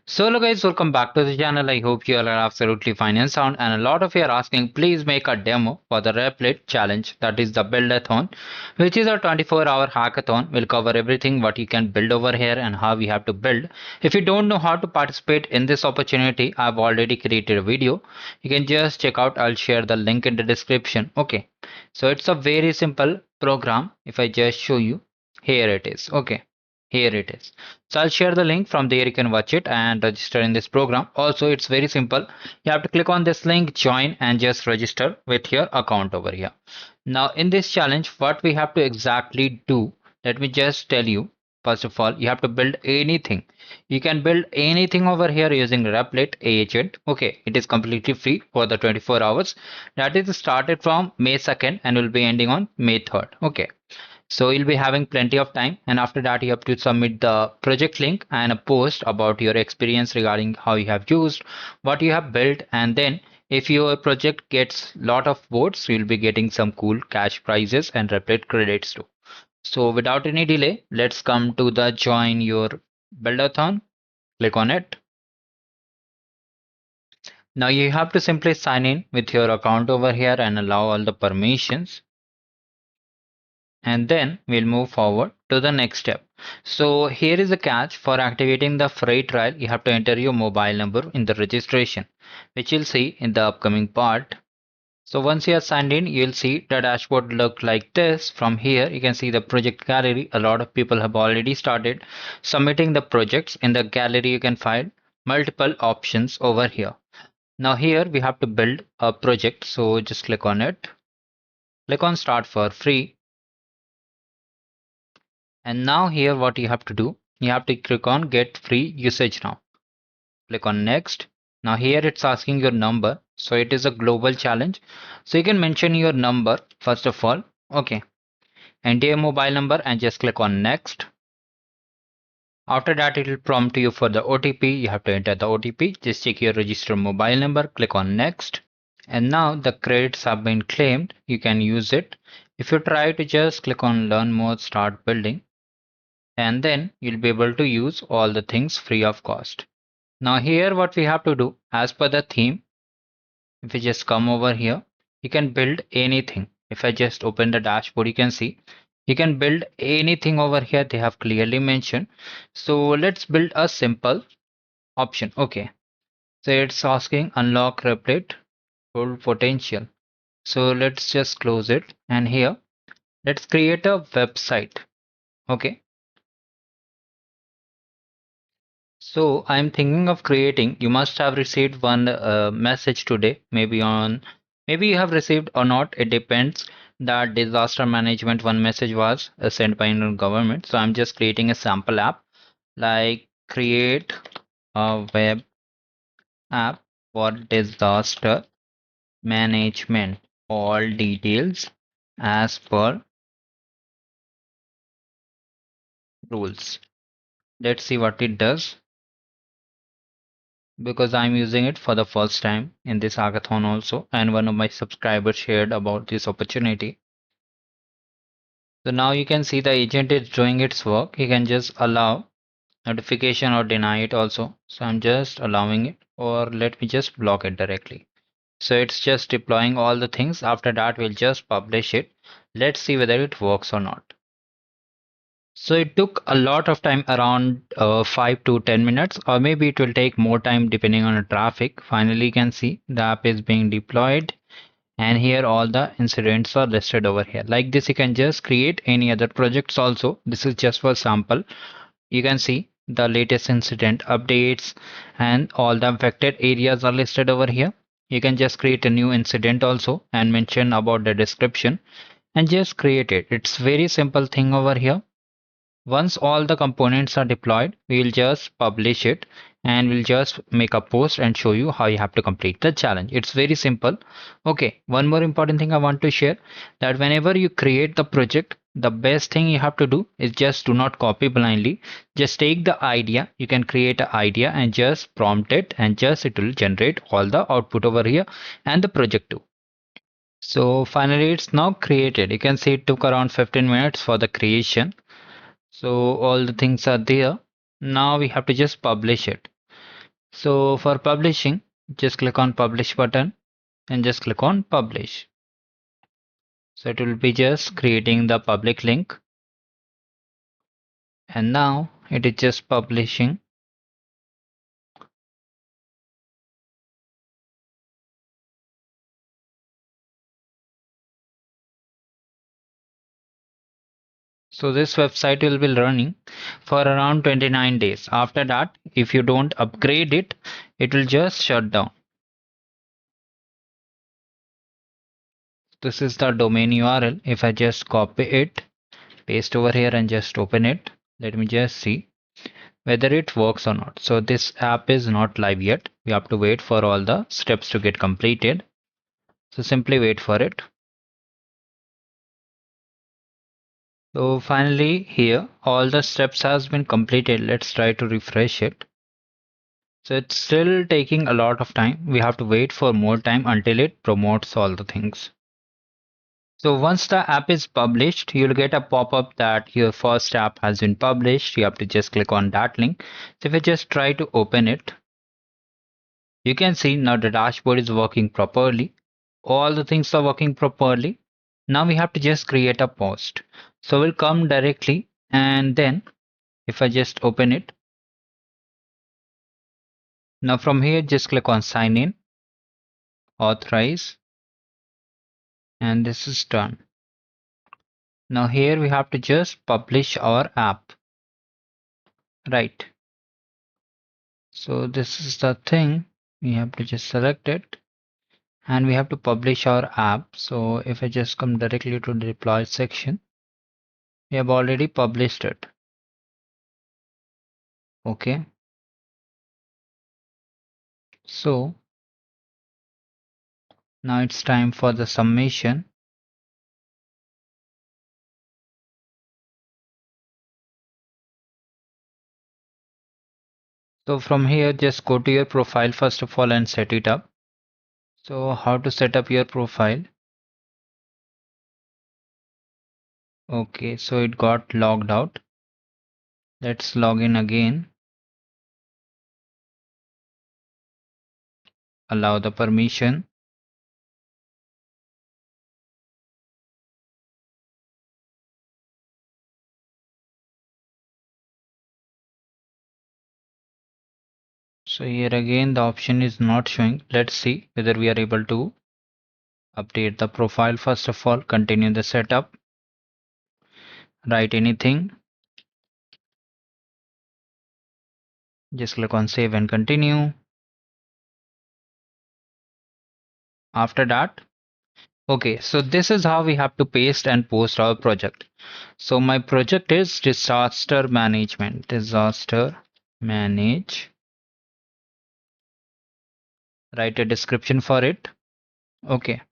So hello guys, welcome back to the channel. I hope you all are absolutely fine and sound, and a lot of you are asking please make a demo for the Replit challenge, that is the Buildathon, which is a 24-hour hackathon. We'll cover everything what you can build over here and how we have to build. If you don't know how to participate in this opportunity, I've already created a video. You can just check out. I'll share the link in the description. Okay, so it's a very simple program. If I just show you, here it is. Okay, here it is. So I'll share the link. From there you can watch it and register in this program. Also, it's very simple. You have to click on this link, join, and just register with your account over here. Now in this challenge, what we have to exactly do, let me just tell you. First of all, you have to build anything. You can build anything over here using Replit agent. Okay, it is completely free for the 24 hours. That is started from May 2nd and will be ending on May 3rd. Okay, so you'll be having plenty of time, and after that you have to submit the project link and a post about your experience regarding how you have used, what you have built, and then if your project gets lot of votes, you'll be getting some cool cash prizes and Replit credits too. So without any delay, let's come to the join your buildathon. Click on it. Now you have to simply sign in with your account over here and allow all the permissions, and then we'll move forward to the next step. So here is a catch: for activating the free trial, you have to enter your mobile number in the registration, which you'll see in the upcoming part. So once you are signed in, you'll see the dashboard look like this. From here, you can see the project gallery. A lot of people have already started submitting the projects. In the gallery, you can find multiple options over here. Now here we have to build a project. So just click on it. Click on start for free. And now here what you have to do, you have to click on get free usage now. Click on next. Now here it's asking your number. So it is a global challenge. So you can mention your number first of all. Okay. Enter your mobile number and just click on next. After that it will prompt you for the OTP. You have to enter the OTP. Just check your registered mobile number. Click on next. And now the credits have been claimed. You can use it. If you try to just click on learn more, start building, and then you'll be able to use all the things free of cost. Now here what we have to do, as per the theme, if you just come over here, you can build anything. If I just open the dashboard, you can see you can build anything over here. They have clearly mentioned. So let's build a simple option. Okay, so it's asking unlock Replit full potential. So let's just close it, and here let's create a website. Okay, so I'm thinking of creating. You must have received one message today, maybe you have received or not. It depends. That disaster management one message was sent by Indian government. So I'm just creating a sample app, like create a web app for disaster management. All details as per rules. Let's see what it does, because I'm using it for the first time in this hackathon also, and one of my subscribers shared about this opportunity. So now you can see the agent is doing its work. You can just allow notification or deny it also. So I'm just allowing it, or let me just block it directly. So it's just deploying all the things. After that, we'll just publish it. Let's see whether it works or not. So it took a lot of time, around 5 to 10 minutes, or maybe it will take more time depending on the traffic. Finally, you can see the app is being deployed, and here all the incidents are listed over here. Like this, you can just create any other projects also. This is just for sample. You can see the latest incident updates and all the affected areas are listed over here. You can just create a new incident also and mention about the description and just create it. It's very simple thing over here. Once all the components are deployed, we'll just publish it, and we'll just make a post and show you how you have to complete the challenge. It's very simple. Okay, one more important thing I want to share, that whenever you create the project, the best thing you have to do is just do not copy blindly. Just take the idea. You can create an idea and just prompt it, and just it will generate all the output over here and the project too. So finally it's now created. You can see it took around 15 minutes for the creation. So all the things are there. Now we have to just publish it. So for publishing, just click on publish button and just click on publish. So it will be just creating the public link, and now it is just publishing. So this website will be running for around 29 days. After that, if you don't upgrade it, it will just shut down. This is the domain URL. If I just copy it, paste over here and just open it, let me just see whether it works or not. So this app is not live yet. We have to wait for all the steps to get completed. So simply wait for it. So finally here all the steps has been completed. Let's try to refresh it. So it's still taking a lot of time. We have to wait for more time until it promotes all the things. So once the app is published, you'll get a pop-up that your first app has been published. You have to just click on that link. So if you just try to open it, you can see now the dashboard is working properly. All the things are working properly. Now we have to just create a post. So we'll come directly, and then if I just open it, now from here just click on sign in, authorize, and this is done. Now here we have to just publish our app, right? So this is the thing. We have to just select it and we have to publish our app. So if I just come directly to the deploy section, we have already published it. Okay. So now it's time for the submission. So from here, just go to your profile first of all and set it up. So how to set up your profile? Okay, so it got logged out. Let's log in again. Allow the permission. So here again the option is not showing. Let's see whether we are able to update the profile. First of all, continue the setup. Write anything. Just click on save and continue. After that, okay, so this is how we have to paste and post our project. So my project is disaster management. Disaster manage. Write a description for it. Okay.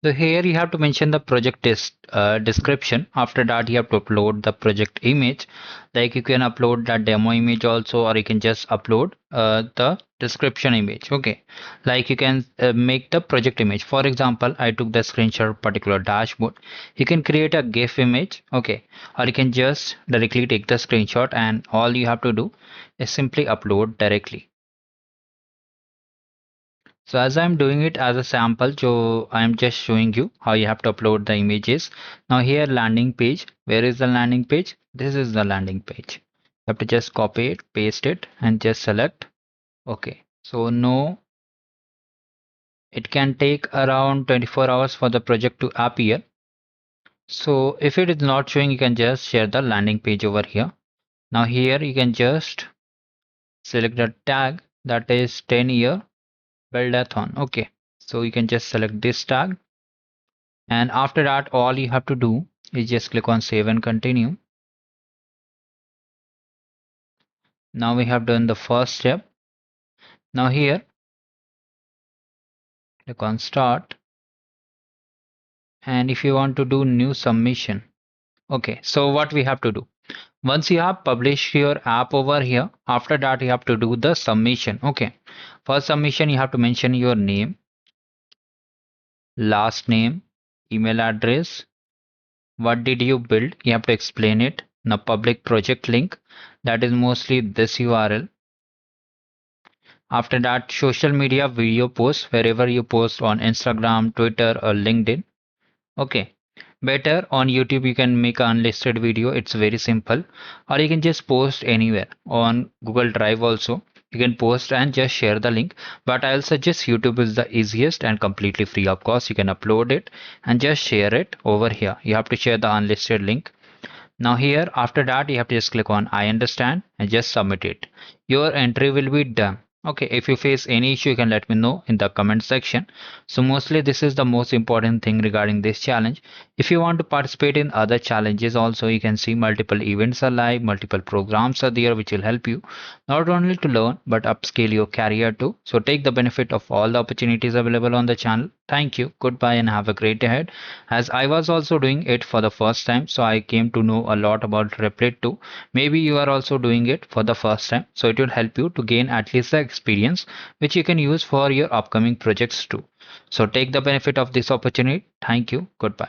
So here you have to mention the project description. After that, you have to upload the project image. Like you can upload the demo image also, or you can just upload the description image. Okay, like you can make the project image. For example, I took the screenshot of particular dashboard. You can create a GIF image. Okay, or you can just directly take the screenshot, and all you have to do is simply upload directly. So as I'm doing it as a sample, so I'm just showing you how you have to upload the images. Now here landing page, where is the landing page? This is the landing page. You have to just copy it, paste it and just select. Okay, so no, it can take around 24 hours for the project to appear. So if it is not showing, you can just share the landing page over here. Now here you can just select the tag that is 10-year buildathon. Okay, so you can just select this tag. And after that, all you have to do is just click on save and continue. Now we have done the first step. Now here, click on start. And if you want to do new submission, okay, so what we have to do? Once you have published your app over here, after that you have to do the submission. Okay, for submission, you have to mention your name, last name, email address, what did you build? You have to explain it. Now public project link, that is mostly this URL. After that, social media video posts, wherever you post on Instagram, Twitter, or LinkedIn. Okay. Better on YouTube, you can make an unlisted video. It's very simple. Or you can just post anywhere on Google Drive also. You can post and just share the link. But I'll suggest YouTube is the easiest and completely free of course. You can upload it and just share it over here. You have to share the unlisted link. Now here, after that, you have to just click on I understand and just submit it. Your entry will be done. Okay, if you face any issue, you can let me know in the comment section. So mostly this is the most important thing regarding this challenge. If you want to participate in other challenges also, you can see multiple events are live, multiple programs are there which will help you not only to learn but upscale your career too. So take the benefit of all the opportunities available on the channel. Thank you, goodbye and have a great day ahead. As I was also doing it for the first time, so I came to know a lot about Replit too. Maybe you are also doing it for the first time, so it will help you to gain at least the experience which you can use for your upcoming projects too. So take the benefit of this opportunity. Thank you, goodbye.